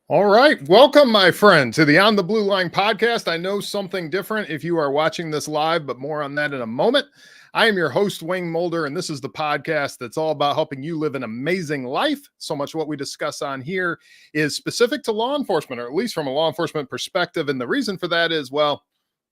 All right. Welcome, my friend, to the On the Blue Line podcast. I know something different if you are watching this live, but more on that in a moment. I am your host, Wayne Mulder, and this is the podcast that's all about helping you live an amazing life. So much what we discuss on here is specific to law enforcement, or at least from a law enforcement perspective. And the reason for that is, well,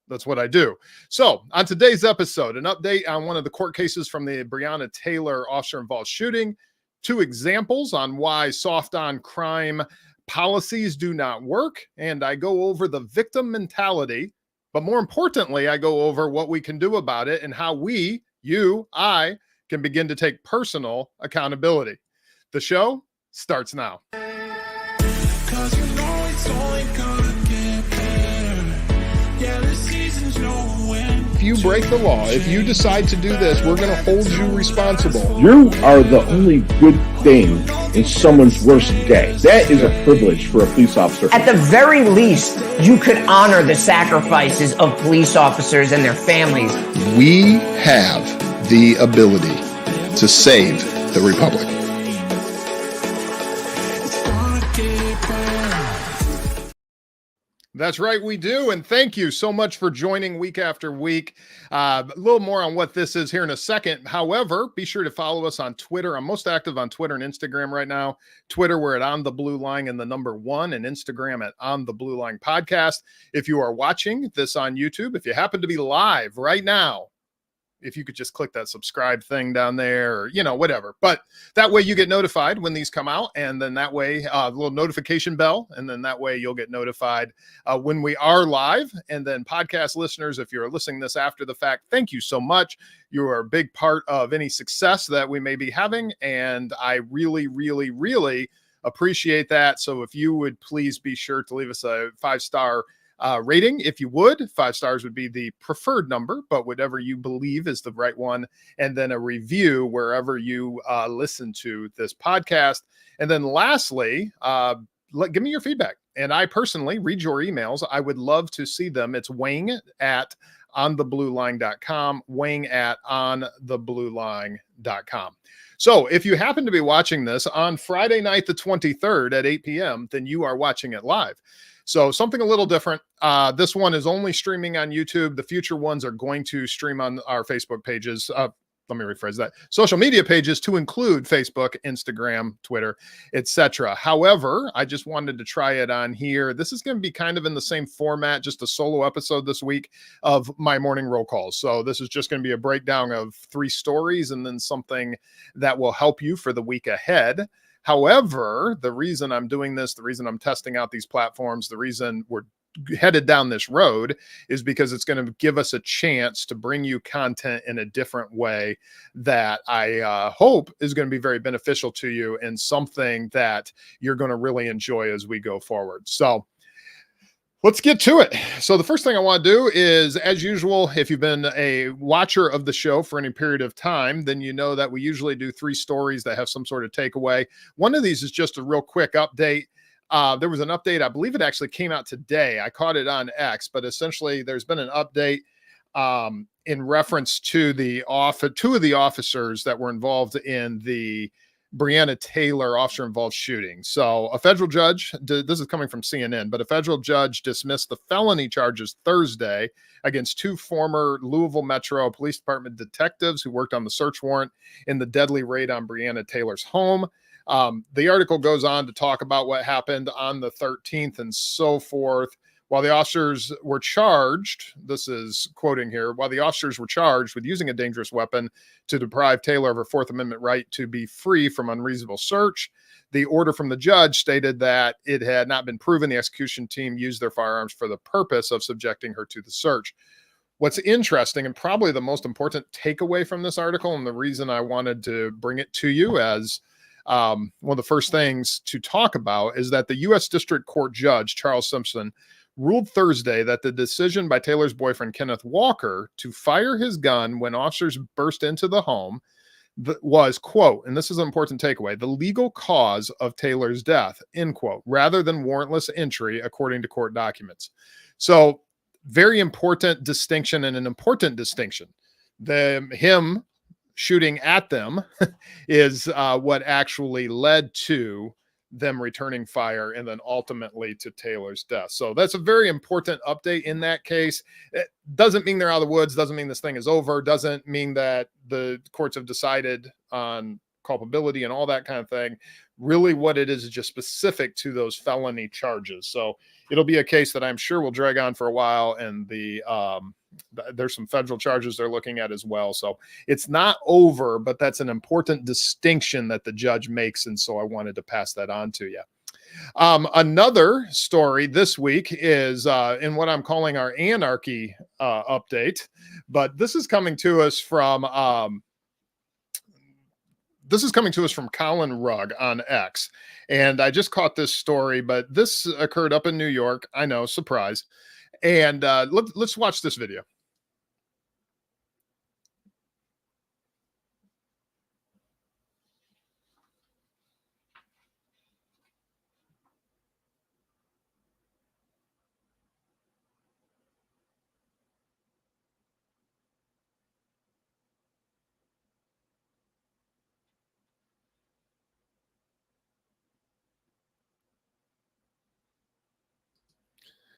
that's what I do. So on today's episode, an update on one of the court cases from the Breonna Taylor officer-involved shooting, 2 examples on why soft on crime policies do not work, and I go over the victim mentality, but more importantly, I go over what we can do about it and how we, you, I, can begin to take personal accountability. The show starts now. Cause you know it's only gonna get better. Yeah, the seasons know when. If you break the law, if you decide to do this, we're going to hold you responsible. You are the only good thing in someone's worst day. That is a privilege for a police officer. At the very least, you could honor the sacrifices of police officers and their families. We have the ability to save the Republic. That's right, we do. And thank you so much for joining week after week. A little more on what this is here in a second. However, be sure to follow us on Twitter. I'm most active on Twitter and Instagram right now. Twitter, we're at On the Blue Line and the number 1, and Instagram at On the Blue Line Podcast. If you are watching this on YouTube, if you happen to be live right now, if you could just click that subscribe thing down there, or, whatever. But that way you get notified when these come out. And then that way, a little notification bell. And then that way you'll get notified when we are live. And then podcast listeners, if you're listening this after the fact, thank you so much. You are a big part of any success that we may be having. And I really, really, really appreciate that. So if you would please be sure to leave us a 5-star rating, if you would. 5 stars would be the preferred number, but whatever you believe is the right one. And then a review wherever you listen to this podcast. And then lastly, give me your feedback. And I personally read your emails. I would love to see them. It's Wayne at ontheblueline.com, Wayne at ontheblueline.com. So if you happen to be watching this on Friday night, the 23rd at 8 p.m., then you are watching it live. So something a little different. This one is only streaming on YouTube. The future ones are going to stream on our Facebook pages. Let me rephrase that. Social media pages to include Facebook, Instagram, Twitter, etc. However, I just wanted to try it on here. This is going to be kind of in the same format, just a solo episode this week of my morning roll calls. So this is just going to be a breakdown of 3 stories and then something that will help you for the week ahead. However, the reason I'm doing this, the reason I'm testing out these platforms, the reason we're headed down this road is because it's going to give us a chance to bring you content in a different way that I hope is going to be very beneficial to you and something that you're going to really enjoy as we go forward. So let's get to it. So the first thing I want to do is, as usual, if you've been a watcher of the show for any period of time, then you know that we usually do 3 stories that have some sort of takeaway. One of these is just a real quick update. There was an update. I believe it actually came out today. I caught it on X, but essentially there's been an update in reference to 2 of the officers that were involved in the Breonna Taylor officer-involved shooting. So a federal judge, this is coming from CNN, but a federal judge dismissed the felony charges Thursday against 2 former Louisville Metro Police Department detectives who worked on the search warrant in the deadly raid on Breonna Taylor's home. The article goes on to talk about what happened on the 13th and so forth. While the officers were charged, this is quoting here, while the officers were charged with using a dangerous weapon to deprive Taylor of her 4th Amendment right to be free from unreasonable search, the order from the judge stated that it had not been proven the execution team used their firearms for the purpose of subjecting her to the search. What's interesting and probably the most important takeaway from this article, and the reason I wanted to bring it to you as one of the first things to talk about, is that the U.S. District Court Judge, Charles Simpson, ruled Thursday that the decision by Taylor's boyfriend, Kenneth Walker, to fire his gun when officers burst into the home was, quote, and this is an important takeaway, the legal cause of Taylor's death, end quote, rather than warrantless entry, according to court documents. So very important distinction, and an important distinction. Him shooting at them is what actually led to them returning fire and then ultimately to Taylor's death. So that's a very important update in that case. It doesn't mean they're out of the woods, doesn't mean this thing is over, doesn't mean that the courts have decided on culpability and all that kind of thing. Really what it is just specific to those felony charges. So it'll be a case that I'm sure will drag on for a while, and there's some federal charges they're looking at as well. So it's not over, but that's an important distinction that the judge makes. And so I wanted to pass that on to you. Another story this week is in what I'm calling our Anarchy update, but this is coming to us from Colin Rugg on X. And I just caught this story, but this occurred up in New York. I know, surprise. And let's watch this video.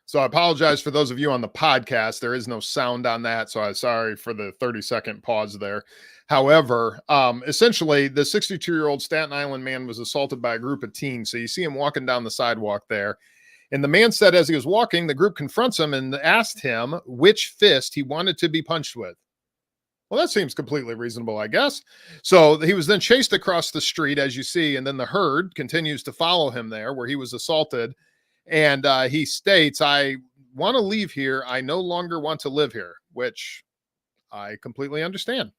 So I apologize for those of you on the podcast. There is no sound on that, so I'm sorry for the 30-second pause there. However, essentially, the 62-year-old Staten Island man was assaulted by a group of teens. So you see him walking down the sidewalk there. And the man said as he was walking, the group confronts him and asked him which fist he wanted to be punched with. Well, that seems completely reasonable, I guess. So he was then chased across the street, as you see, and then the herd continues to follow him there where he was assaulted. And he states, "I want to leave here. I no longer want to live here," which I completely understand.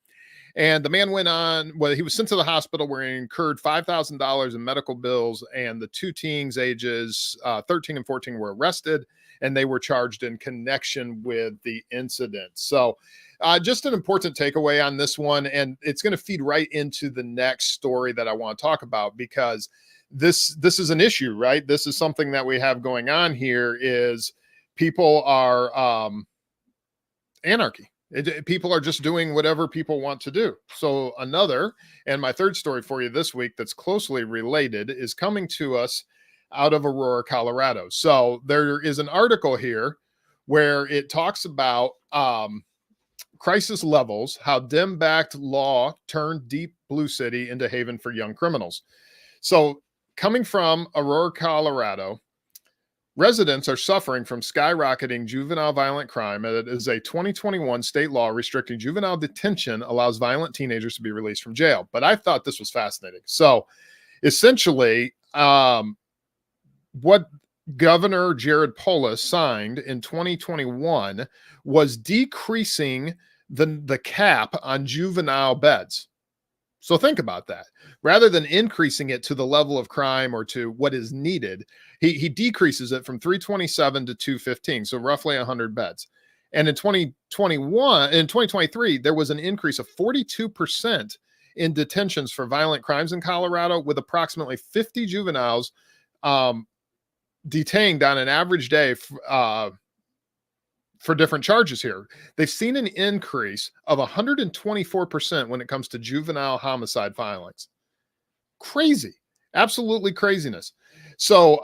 And the man went on, well, he was sent to the hospital where he incurred $5,000 in medical bills. And the two teens, ages 13 and 14, were arrested, and they were charged in connection with the incident. So just an important takeaway on this one. And it's going to feed right into the next story that I want to talk about, because this is an issue, right? This is something that we have going on here is people are anarchy. People are just doing whatever people want to do. So another, and my third story for you this week that's closely related, is coming to us out of Aurora, Colorado. So there is an article here where it talks about crisis levels, how Dem-Backed law turned deep blue city into haven for young criminals. So coming from Aurora, Colorado, residents are suffering from skyrocketing juvenile violent crime. It is a 2021 state law restricting juvenile detention allows violent teenagers to be released from jail. But I thought this was fascinating. So essentially, what Governor Jared Polis signed in 2021 was decreasing the cap on juvenile beds. So think about that. Rather than increasing it to the level of crime or to what is needed, he decreases it from 327 to 215, so roughly 100 beds. And in 2023, there was an increase of 42% in detentions for violent crimes in Colorado, with approximately 50 juveniles detained on an average day for different charges here. They've seen an increase of 124% when it comes to juvenile homicide filings. Crazy. Absolutely craziness. So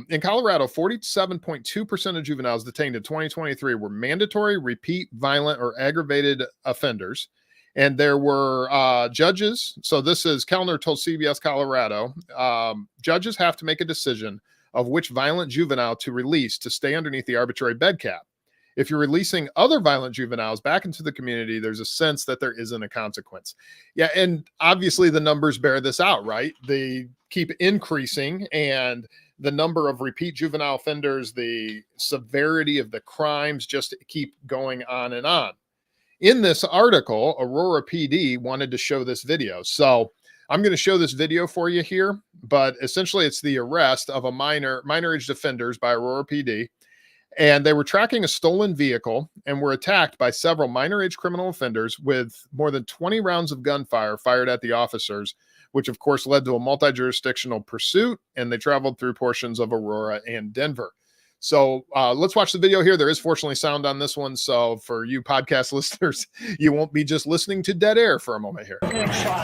in Colorado, 47.2% of juveniles detained in 2023 were mandatory, repeat, violent, or aggravated offenders. And there were judges. So this is Kellner told CBS Colorado, judges have to make a decision of which violent juvenile to release to stay underneath the arbitrary bed cap. If you're releasing other violent juveniles back into the community, there's a sense that there isn't a consequence. Yeah, and obviously the numbers bear this out, right? They keep increasing, and the number of repeat juvenile offenders, the severity of the crimes just keep going on and on. In this article, Aurora PD wanted to show this video. So I'm going to show this video for you here, but essentially it's the arrest of a minor-aged offenders by Aurora PD. And they were tracking a stolen vehicle and were attacked by several minor-age criminal offenders with more than 20 rounds of gunfire fired at the officers, which of course led to a multi-jurisdictional pursuit, and they traveled through portions of Aurora and Denver. So let's watch the video here. There is fortunately sound on this one. So for you podcast listeners, you won't be just listening to dead air for a moment here. Yeah,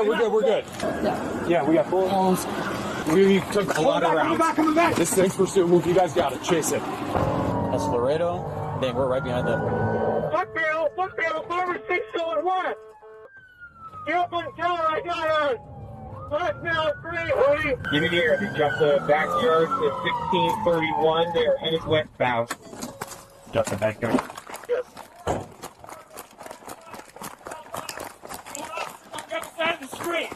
we're good. We're good. Yeah, we got bullets. We took a lot of rounds. Coming back. This thing's pursuit move. You guys got it. Chase it. That's Laredo. Dang, we're right behind them. Fuck barrel, 4-6 going one. Get up on the tower, I got her. Last now, 3, Woody. Get in here. They jumped the backyard to 1631. They are headed westbound. Jump the backyard. Yes. Jump side of the street.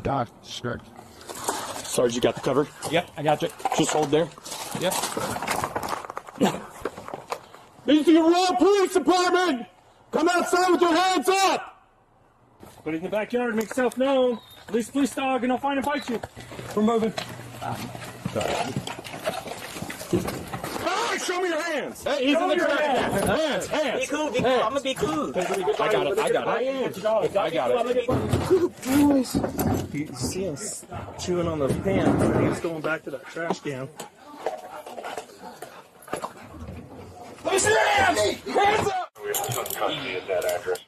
Doc, strict. Sarge, you got the cover? Yep, I got you. Just hold there. Yep. This is the Aurora Police Department! Come outside with your hands up! Put it in the backyard, make yourself known. Release police dog and I'll find and bite you. We're moving. Hey, show me your hands! Hey, he's in the trash. Hands! Be cool, be cool. I'm gonna be cool. I got it. I got it. Boys. You see us chewing on those pants. I think it's going back to that trash can. Let me see your hands! Hands up! We have some custody at that address.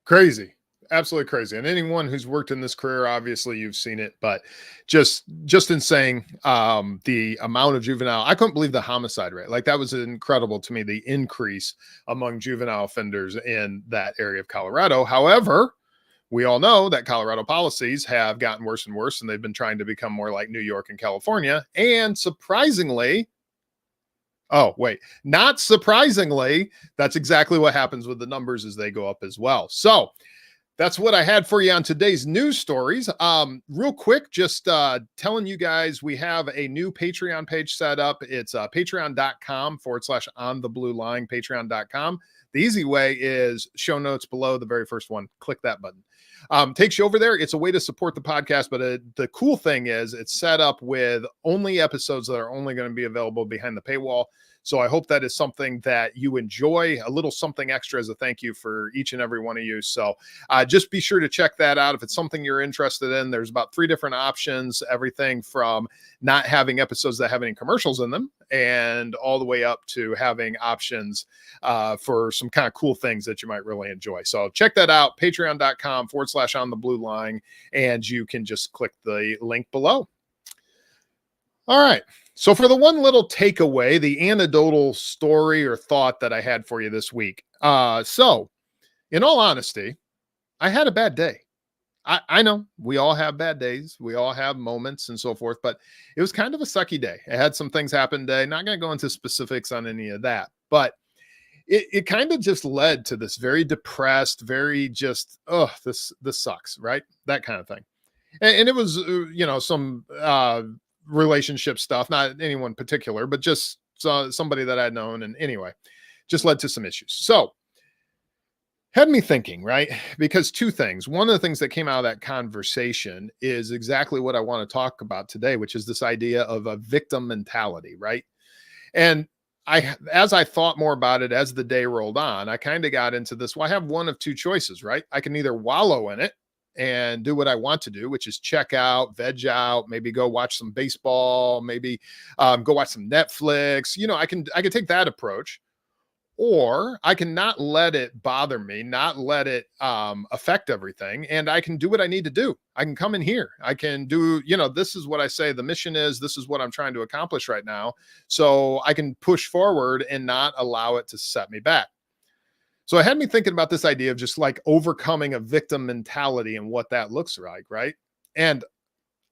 Crazy. Absolutely crazy. And anyone who's worked in this career, obviously you've seen it, but just insane. The amount of juvenile, I couldn't believe the homicide rate. Like that was incredible to me, the increase among juvenile offenders in that area of Colorado. However, we all know that Colorado policies have gotten worse and worse, and they've been trying to become more like New York and California. And surprisingly, not surprisingly, that's exactly what happens with the numbers as they go up as well. So that's what I had for you on today's news stories. Real quick, just telling you guys, we have a new Patreon page set up. It's patreon.com/on-the-blue-line, patreon.com. The easy way is show notes below, the very first one. Click that button. Takes you over there. It's a way to support the podcast, but the cool thing is it's set up with only episodes that are only going to be available behind the paywall. So I hope that is something that you enjoy, a little something extra as a thank you for each and every one of you. So just be sure to check that out. If it's something you're interested in, there's about 3 different options, everything from not having episodes that have any commercials in them and all the way up to having options for some kind of cool things that you might really enjoy. So check that out, patreon.com/on-the-blue-line, and you can just click the link below. All right. So for the one little takeaway, the anecdotal story or thought that I had for you this week. So in all honesty, I had a bad day. I know we all have bad days. We all have moments and so forth, but it was kind of a sucky day. I had some things happen today. Not going to go into specifics on any of that, but it kind of just led to this very depressed, very just, this sucks, right? That kind of thing. And it was, some, relationship stuff, not anyone particular, but just somebody that I'd known. And anyway, just led to some issues. So had me thinking, right? Because 2 things. One of the things that came out of that conversation is exactly what I want to talk about today, which is this idea of a victim mentality, right? And as I thought more about it, as the day rolled on, I kind of got into this. Well, I have one of 2 choices, right? I can either wallow in it and do what I want to do, which is check out, veg out, maybe go watch some baseball, maybe go watch some Netflix. I can take that approach, or I can not let it bother me, not let it affect everything. And I can do what I need to do. I can come in here. I can do, this is what I say the mission is. This is what I'm trying to accomplish right now. So I can push forward and not allow it to set me back. So it had me thinking about this idea of just like overcoming a victim mentality and what that looks like, right? And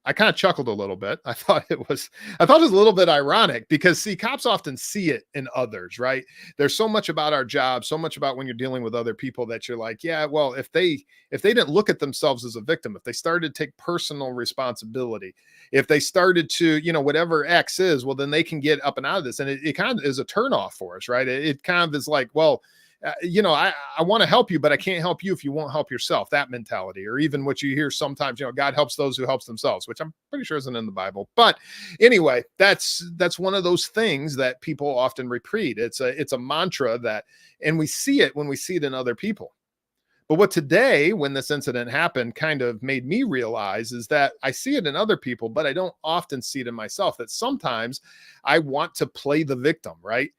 I kind of chuckled a little bit. I thought it was a little bit ironic because, see, cops often see it in others, right? There's so much about our job, so much about when you're dealing with other people that you're like, yeah, well, if they didn't look at themselves as a victim, if they started to take personal responsibility, if they started to, whatever X is, well, then they can get up and out of this. And it kind of is a turnoff for us, right? It kind of is like, well, I want to help you, but I can't help you if you won't help yourself. That mentality, or even what you hear sometimes, God helps those who helps themselves, which I'm pretty sure isn't in the Bible. But anyway, that's one of those things that people often repeat. It's a mantra and we see it when we see it in other people. But what today, when this incident happened, kind of made me realize is that I see it in other people, but I don't often see it in myself, that sometimes I want to play the victim, right?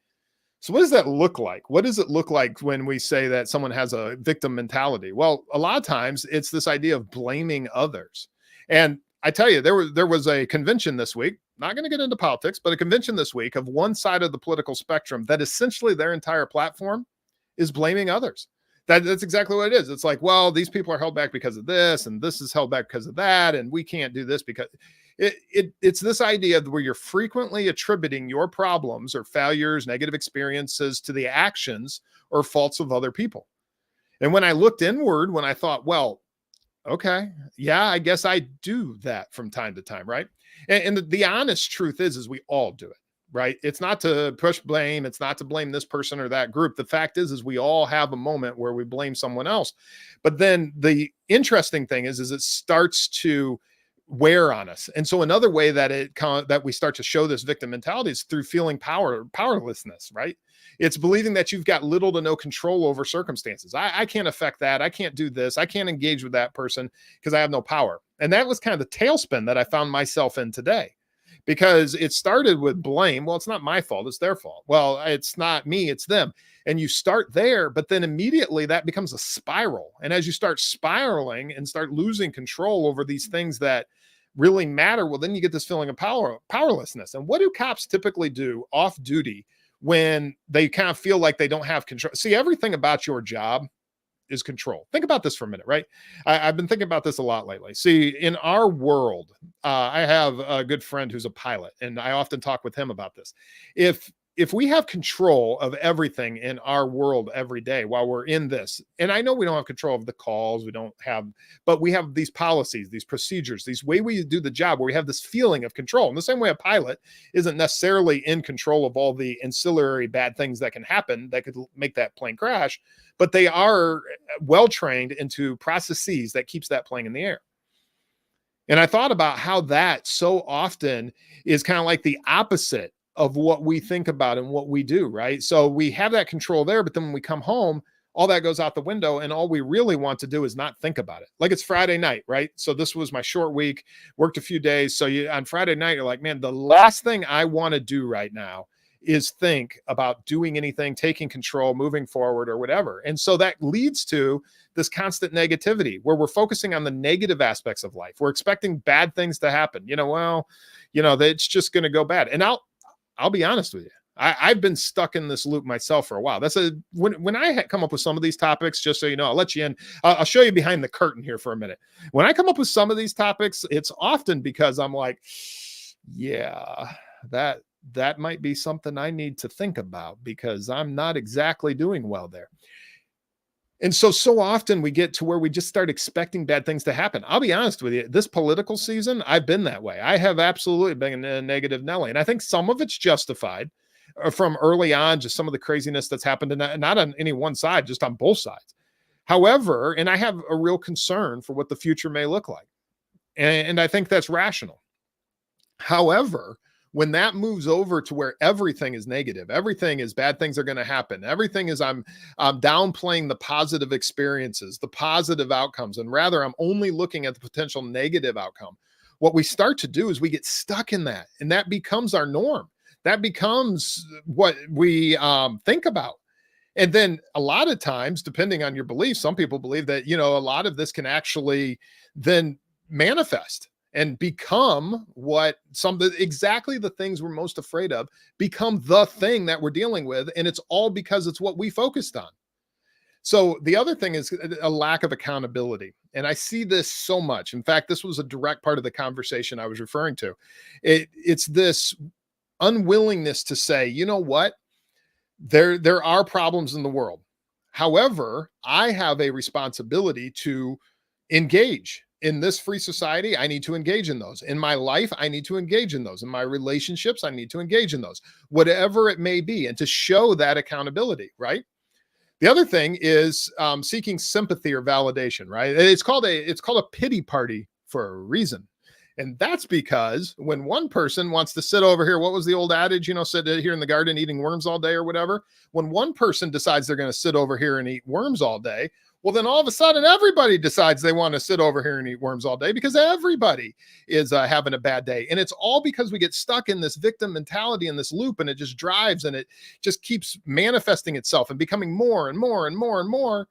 So what does that look like? What does it look like when we say that someone has a victim mentality? Well, a lot of times it's this idea of blaming others. And I tell you, there was a convention this week, not going to get into politics, but a convention this week of one side of the political spectrum that essentially their entire platform is blaming others. That's exactly what it is. It's like, well, these people are held back because of this, and this is held back because of that, and we can't do this because it's this idea where you're frequently attributing your problems or failures, negative experiences to the actions or faults of other people. And when I looked inward, when I thought, well, okay, yeah, I guess I do that from time to time, right? And the honest truth is we all do it. Right? It's not to push blame. It's not to blame this person or that group. The fact is we all have a moment where we blame someone else. But then the interesting thing is it starts to wear on us. And so another way that that we start to show this victim mentality is through feeling powerlessness, right? It's believing that you've got little to no control over circumstances. I can't affect that. I can't do this. I can't engage with that person because I have no power. And that was kind of the tailspin that I found myself in today. Because it started with blame. Well, it's not my fault. It's their fault. Well, it's not me. It's them. And you start there, but then immediately that becomes a spiral. And as you start spiraling and start losing control over these things that really matter, well, then you get this feeling of powerlessness. And what do cops typically do off duty when they kind of feel like they don't have control? See, everything about your job is control. Think about this for a minute, right? I've been thinking about this a lot lately. See, in our world, I have a good friend who's a pilot, and I often talk with him about this. If we have control of everything in our world every day while we're in this, and I know we don't have control of the calls, but we have these policies, these procedures, these way we do the job where we have this feeling of control. In the same way a pilot isn't necessarily in control of all the ancillary bad things that can happen that could make that plane crash, but they are well trained into processes that keeps that plane in the air. And I thought about how that so often is kind of like the opposite of what we think about and what we do, right? So we have that control there, but then when we come home, all that goes out the window, and all we really want to do is not think about it. Like it's Friday night, right? So this was my short week, worked a few days. So on Friday night, you're like, man, the last thing I want to do right now is think about doing anything, taking control, moving forward or whatever. And so that leads to this constant negativity where we're focusing on the negative aspects of life. We're expecting bad things to happen. It's just going to go bad. And I'll be honest with you. I've been stuck in this loop myself for a while. When I come up with some of these topics, just so you know, I'll let you in. I'll show you behind the curtain here for a minute. When I come up with some of these topics, it's often because I'm like, yeah, that might be something I need to think about because I'm not exactly doing well there. And so often we get to where we just start expecting bad things to happen. I'll be honest with you, this political season, I've been that way. I have absolutely been a negative Nelly. And I think some of it's justified from early on, just some of the craziness that's happened, and not on any one side, just on both sides. However, and I have a real concern for what the future may look like. And I think that's rational. However, when that moves over to where everything is negative, everything is bad things are going to happen. Everything is I'm downplaying the positive experiences, the positive outcomes, and rather I'm only looking at the potential negative outcome. What we start to do is we get stuck in that, and that becomes our norm. That becomes what we think about. And then a lot of times, depending on your beliefs, some people believe that, a lot of this can actually then manifest and become exactly the things we're most afraid of become the thing that we're dealing with. And it's all because it's what we focused on. So the other thing is a lack of accountability. And I see this so much. In fact, this was a direct part of the conversation I was referring to. It's this unwillingness to say, you know what? There are problems in the world. However, I have a responsibility to engage. In this free society, I need to engage in those. In my life, I need to engage in those. In my relationships, I need to engage in those, whatever it may be, and to show that accountability, right? The other thing is seeking sympathy or validation, right? It's called a pity party for a reason. And that's because when one person wants to sit over here, what was the old adage, sit here in the garden eating worms all day or whatever? When one person decides they're going to sit over here and eat worms all day, Well, then all of a sudden, everybody decides they want to sit over here and eat worms all day because everybody is having a bad day. And it's all because we get stuck in this victim mentality in this loop, and it just drives and it just keeps manifesting itself and becoming more and more and more and more.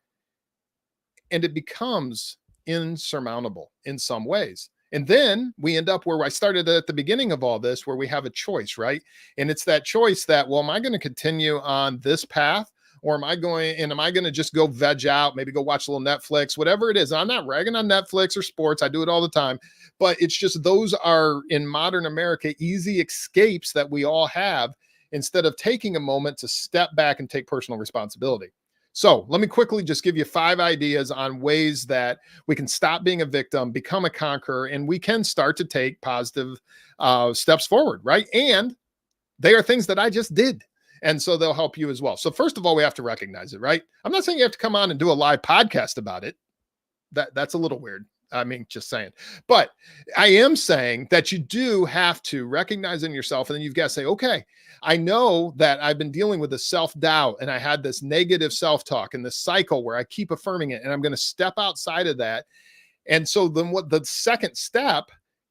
And it becomes insurmountable in some ways. And then we end up where I started at the beginning of all this, where we have a choice, right? And it's that choice that, well, am I going to continue on this path? Or am I going to just go veg out, maybe go watch a little Netflix, whatever it is. And I'm not ragging on Netflix or sports. I do it all the time. But it's just those are, in modern America, easy escapes that we all have instead of taking a moment to step back and take personal responsibility. So let me quickly just give you 5 ideas on ways that we can stop being a victim, become a conqueror, and we can start to take positive steps forward, right? And they are things that I just did. And so they'll help you as well. So first of all, we have to recognize it, right? I'm not saying you have to come on and do a live podcast about it. That's a little weird. I mean, just saying. But I am saying that you do have to recognize in yourself, and then you've got to say, okay, I know that I've been dealing with this self-doubt, and I had this negative self-talk and this cycle where I keep affirming it, and I'm going to step outside of that. And so then what the second step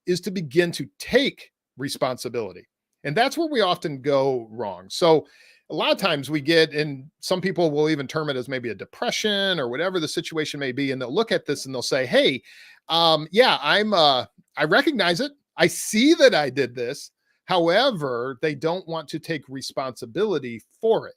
is to begin to take responsibility. And that's where we often go wrong. So a lot of times we get, and some people will even term it as maybe a depression or whatever the situation may be. And they'll look at this and they'll say, hey, yeah, I recognize it. I see that I did this. However, they don't want to take responsibility for it.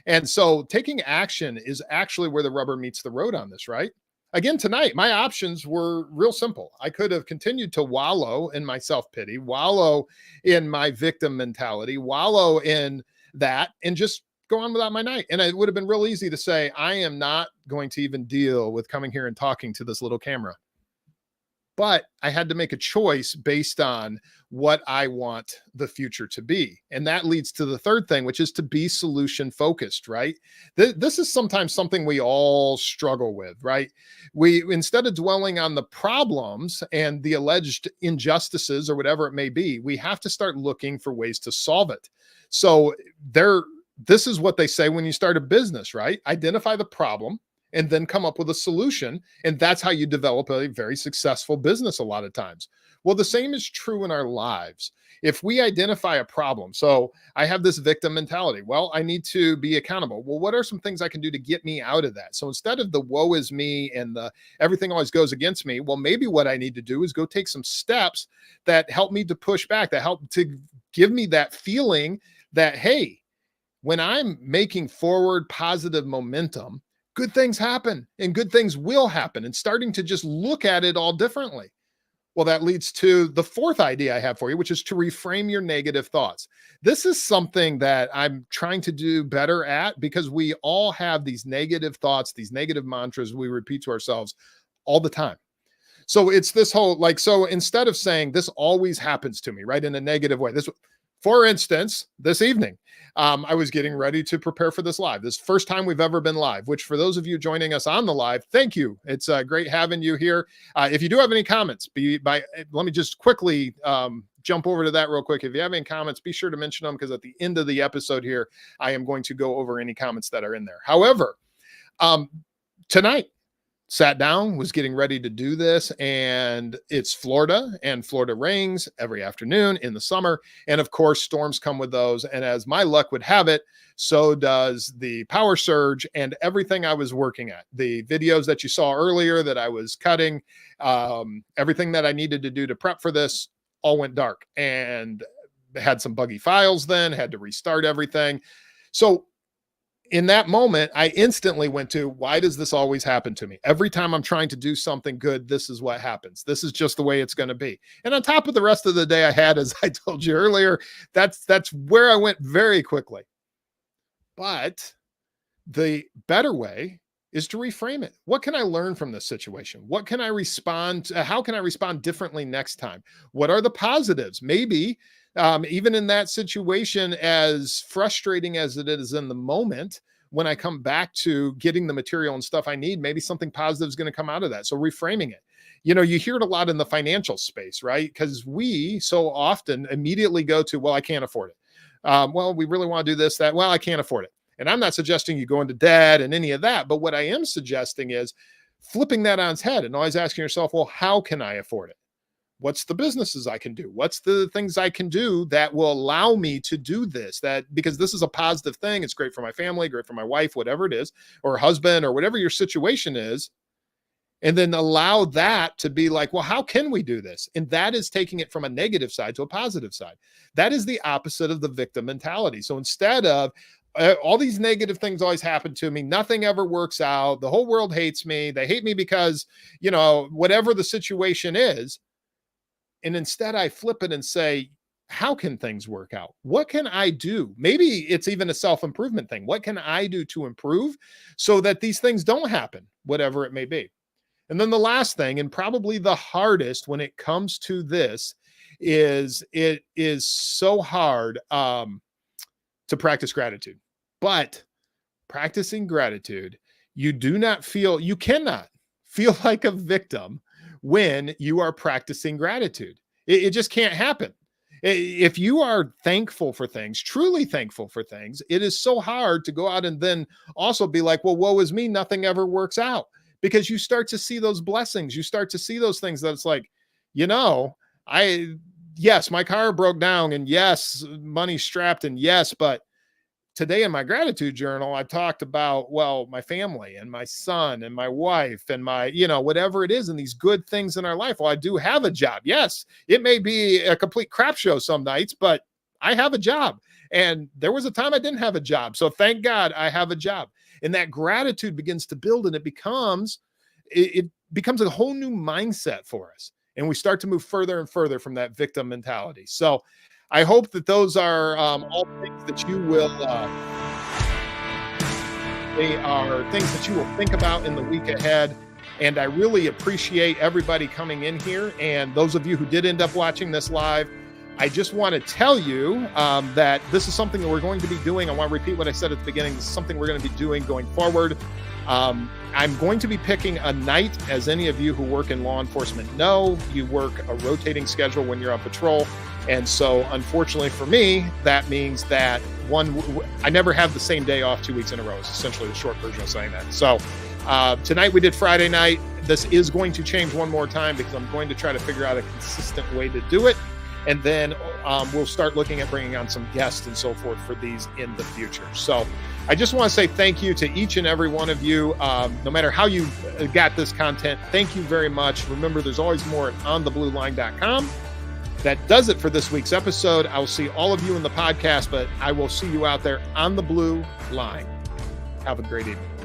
And so taking action is actually where the rubber meets the road on this, right? Again, tonight, my options were real simple. I could have continued to wallow in my self-pity, wallow in my victim mentality, wallow in that, and just go on without my night. And it would have been real easy to say, I am not going to even deal with coming here and talking to this little camera. But I had to make a choice based on what I want the future to be. And that leads to the third thing, which is to be solution focused, right? This is sometimes something we all struggle with, right? We, instead of dwelling on the problems and the alleged injustices or whatever it may be, we have to start looking for ways to solve it. So this is what they say when you start a business, right? Identify the problem and then come up with a solution. And that's how you develop a very successful business a lot of times. Well, the same is true in our lives. If we identify a problem, so I have this victim mentality, well, I need to be accountable. Well, what are some things I can do to get me out of that? So instead of the woe is me and the everything always goes against me, well, maybe what I need to do is go take some steps that help me to push back, that help to give me that feeling that, hey, when I'm making forward positive momentum, good things happen and good things will happen, and starting to just look at it all differently. Well, that leads to the fourth idea I have for you, which is to reframe your negative thoughts. This is something that I'm trying to do better at, because we all have these negative thoughts, these negative mantras we repeat to ourselves all the time. So it's this whole, so instead of saying this always happens to me, right, in a negative way, for instance, this evening, I was getting ready to prepare for this live. This is the first time we've ever been live, which for those of you joining us on the live, thank you. It's great having you here. If you do have any comments, let me just quickly jump over to that real quick. If you have any comments, be sure to mention them, because at the end of the episode here, I am going to go over any comments that are in there. However, tonight, sat down, was getting ready to do this, and it's Florida, and Florida rains every afternoon in the summer. And of course, storms come with those. And as my luck would have it, so does the power surge and everything I was working at. The videos that you saw earlier that I was cutting, everything that I needed to do to prep for this all went dark, and had some buggy files then, had to restart everything. So in that moment, I instantly went to, why does this always happen to me? Every time I'm trying to do something good, this is what happens. This is just the way it's going to be. And on top of the rest of the day I had, as I told you earlier, that's where I went very quickly. But the better way is to reframe it. What can I learn from this situation? What can I respond? How can I respond differently next time? What are the positives? Maybe even in that situation, as frustrating as it is in the moment, when I come back to getting the material and stuff I need, maybe something positive is going to come out of that. So reframing it. You know, you hear it a lot in the financial space, right? Because we so often immediately go to, well, I can't afford it. Well, we really want to do this, that. Well, I can't afford it. And I'm not suggesting you go into debt and any of that. But what I am suggesting is flipping that on its head and always asking yourself, well, how can I afford it? What's the businesses I can do? What's the things I can do that will allow me to do this? That because this is a positive thing. It's great for my family, great for my wife, whatever it is, or husband, or whatever your situation is. And then allow that to be like, well, how can we do this? And that is taking it from a negative side to a positive side. That is the opposite of the victim mentality. So instead of all these negative things always happen to me, nothing ever works out, the whole world hates me, they hate me because, you know, whatever the situation is. And instead I flip it and say, how can things work out? What can I do? Maybe it's even a self-improvement thing. What can I do to improve so that these things don't happen, whatever it may be? And then the last thing, and probably the hardest when it comes to this, is it is so hard to practice gratitude. But practicing gratitude, you cannot feel like a victim when you are practicing gratitude. It just can't happen. If you are thankful for things, truly thankful for things, it is so hard to go out and then also be like, well, woe is me, nothing ever works out. Because you start to see those blessings. You start to see those things that it's like, you know, yes, my car broke down, and yes, money's strapped, and yes, but today in my gratitude journal, I talked about, well, my family and my son and my wife and my, you know, whatever it is, and these good things in our life. Well, I do have a job. Yes, it may be a complete crap show some nights, but I have a job. And there was a time I didn't have a job. So thank God I have a job. And that gratitude begins to build, and it becomes a whole new mindset for us. And we start to move further and further from that victim mentality. So I hope that those are all things that you will, they are things that you will think about in the week ahead. And I really appreciate everybody coming in here. And those of you who did end up watching this live, I just want to tell you that this is something that we're going to be doing. I want to repeat what I said at the beginning. This is something we're going to be doing going forward. I'm going to be picking a night. As any of you who work in law enforcement know, you work a rotating schedule when you're on patrol. And so unfortunately for me, that means that I never have the same day off 2 weeks in a row. It's essentially the short version of saying that. So tonight we did Friday night. This is going to change one more time because I'm going to try to figure out a consistent way to do it. And then we'll start looking at bringing on some guests and so forth for these in the future. So I just want to say thank you to each and every one of you. No matter how you got this content, thank you very much. Remember, there's always more at ontheblueline.com. That does it for this week's episode. I will see all of you in the podcast, but I will see you out there on the blue line. Have a great evening.